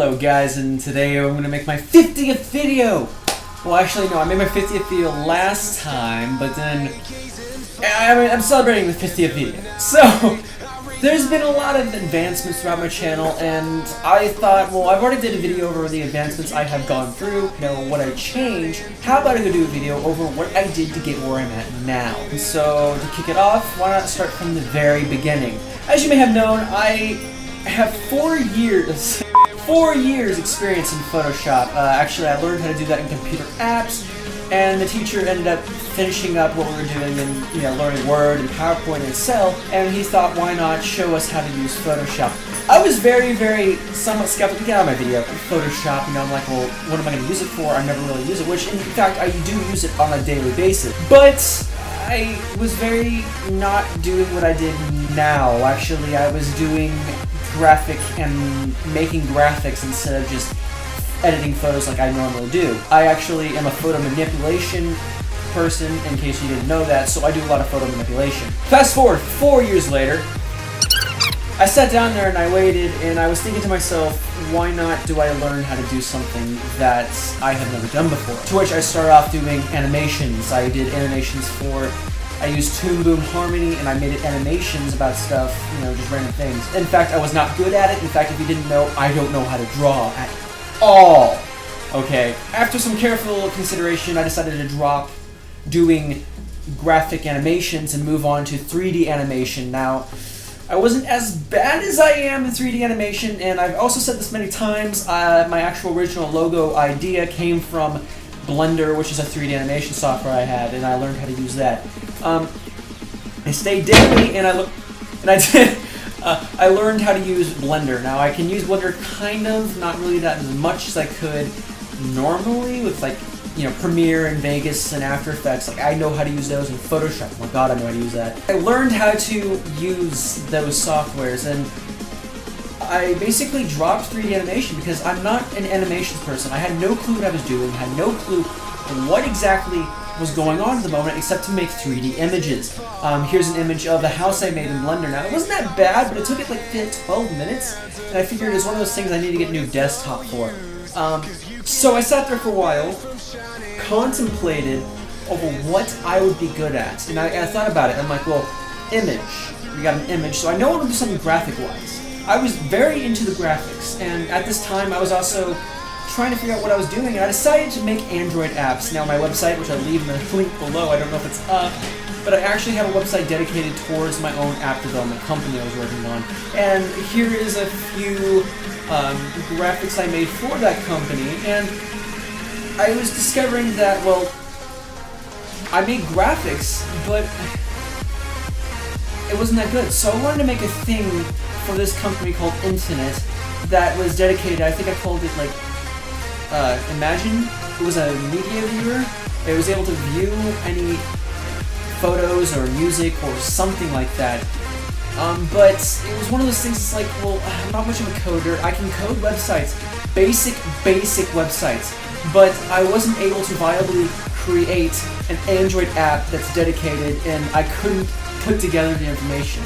Hello guys, and today I'm going to make my 50th video! Well actually no, I made my 50th video last time, but then I'm celebrating the 50th video. So, there's been a lot of advancements throughout my channel, and I thought, well, I've already did a video over the advancements I have gone through, what I changed. How about I go do a video over what I did to get where I'm at now? And so, to kick it off, why not start from the very beginning? As you may have known, I have 4 years experience in Photoshop. Actually, I learned how to do that in computer apps, and the teacher ended up finishing up what we were doing and learning Word and PowerPoint and Excel, and he thought, why not show us how to use Photoshop? I was very somewhat skeptical. Get out of my video. Photoshop, I'm like, well, what am I going to use it for? I never really use it, which in fact I do use it on a daily basis. But I was very not doing what I did now. Actually, I was doing graphic and making graphics instead of just editing photos like I normally do. I actually am a photo manipulation person, in case you didn't know that, so I do a lot of photo manipulation. Fast forward 4 years later, I sat down there and I waited, and I was thinking to myself, why not do I learn how to do something that I have never done before? To which I started off doing animations. I did animations I used Toon Boom Harmony, and I made it animations about stuff, just random things. In fact, I was not good at it. In fact, if you didn't know, I don't know how to draw at all. Okay. After some careful consideration, I decided to drop doing graphic animations and move on to 3D animation. Now, I wasn't as bad as I am in 3D animation, and I've also said this many times, my actual original logo idea came from Blender, which is a 3D animation software I had, and I learned how to use that. I stayed daily, and I learned how to use Blender. Now, I can use Blender kind of, not really that as much as I could normally with Premiere and Vegas and After Effects. I know how to use those in Photoshop. Oh my god, I know how to use that. I learned how to use those softwares, and I basically dropped 3D animation because I'm not an animations person. I had no clue what I was doing, had no clue what exactly was going on at the moment except to make 3D images. Here's an image of the house I made in Blender. Now, it wasn't that bad, but it took it like 12 minutes, and I figured it's one of those things I need to get a new desktop for. So I sat there for a while, contemplated over what I would be good at, and I thought about it. I'm like, well, image. We got an image, so I know I want to do something graphic-wise. I was very into the graphics, and at this time I was also trying to figure out what I was doing, and I decided to make Android apps. Now, my website, which I'll leave in the link below, I don't know if it's up, but I actually have a website dedicated towards my own app development company I was working on. And here is a few graphics I made for that company, and I was discovering that, well, I made graphics, but it wasn't that good. So I wanted to make a thing for this company called Internet that was dedicated, I think I called it Imagine. It was a media viewer. It was able to view any photos or music or something like that. But it was one of those things that's like, well, I'm not much of a coder. I can code websites, basic websites, but I wasn't able to viably create an Android app that's dedicated, and I couldn't put together the information.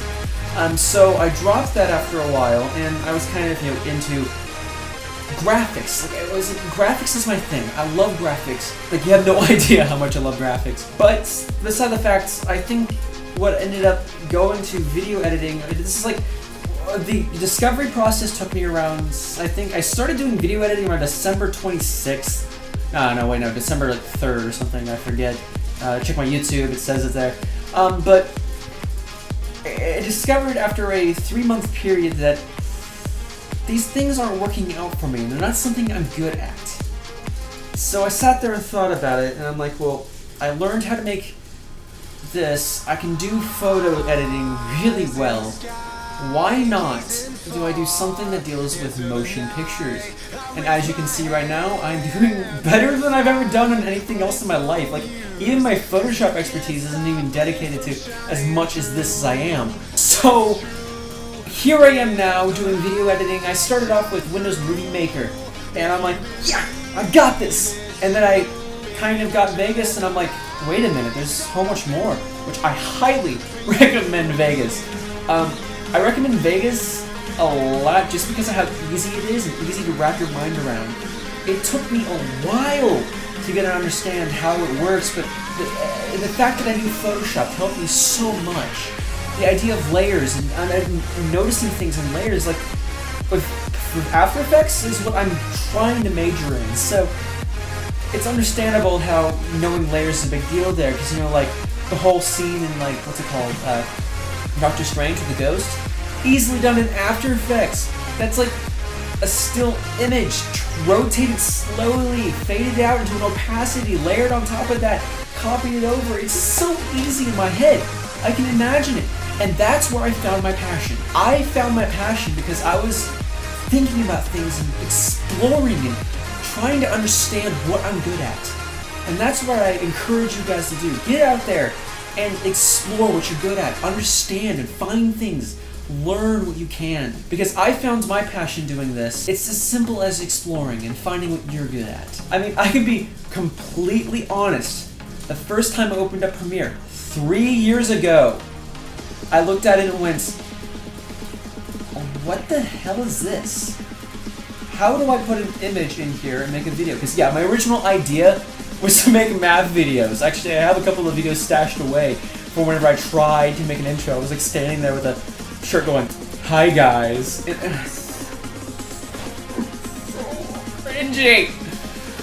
So I dropped that after a while, and I was kind of into graphics. Graphics is my thing. I love graphics. You have no idea how much I love graphics. But beside the fact, I think what ended up going to video editing, this is the discovery process took me around, I think I started doing video editing around December 26th. December 3rd or something, I forget. Check my YouTube, it says it there. But I discovered after a 3-month period that these things aren't working out for me, and they're not something I'm good at. So I sat there and thought about it, and I'm like, well, I learned how to make this. I can do photo editing really well. Why not do I do something that deals with motion pictures? And as you can see right now, I'm doing better than I've ever done on anything else in my life. Even my Photoshop expertise isn't even dedicated to as much as this as I am. So here I am now doing video editing. I started off with Windows Movie Maker, and I'm like, yeah, I got this. And then I kind of got Vegas, and I'm like, wait a minute, there's so much more, which I highly recommend Vegas. I recommend Vegas a lot just because of how easy it is and easy to wrap your mind around. It took me a while to get to understand how it works, but the fact that I knew Photoshop helped me so much. The idea of layers and noticing things in layers, like with After Effects, is what I'm trying to major in. So it's understandable how knowing layers is a big deal there, because you know, like the whole scene in like what's it called, Doctor Strange with the ghost, easily done in After Effects. That's like a still image, rotated slowly, faded out into an opacity, layered on top of that, copied it over. It's so easy in my head. I can imagine it. And that's where I found my passion. I found my passion because I was thinking about things and exploring and trying to understand what I'm good at. And that's what I encourage you guys to do. Get out there and explore what you're good at. Understand and find things. Learn what you can. Because I found my passion doing this. It's as simple as exploring and finding what you're good at. I mean, I can be completely honest. The first time I opened up Premiere, 3 years ago, I looked at it and went, what the hell is this? How do I put an image in here and make a video? Because yeah, my original idea was to make math videos. Actually, I have a couple of videos stashed away for whenever I tried to make an intro. I was like standing there with a shirt going, "Hi guys." Cringy.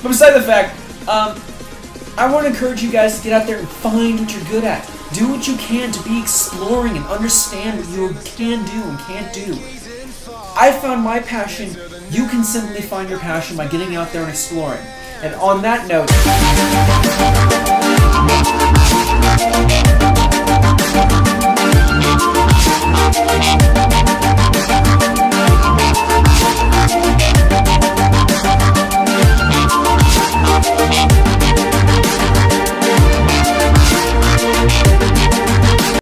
But beside the fact, I want to encourage you guys to get out there and find what you're good at. Do what you can to be exploring and understand what you can do and can't do. I found my passion. You can simply find your passion by getting out there and exploring. And on that note...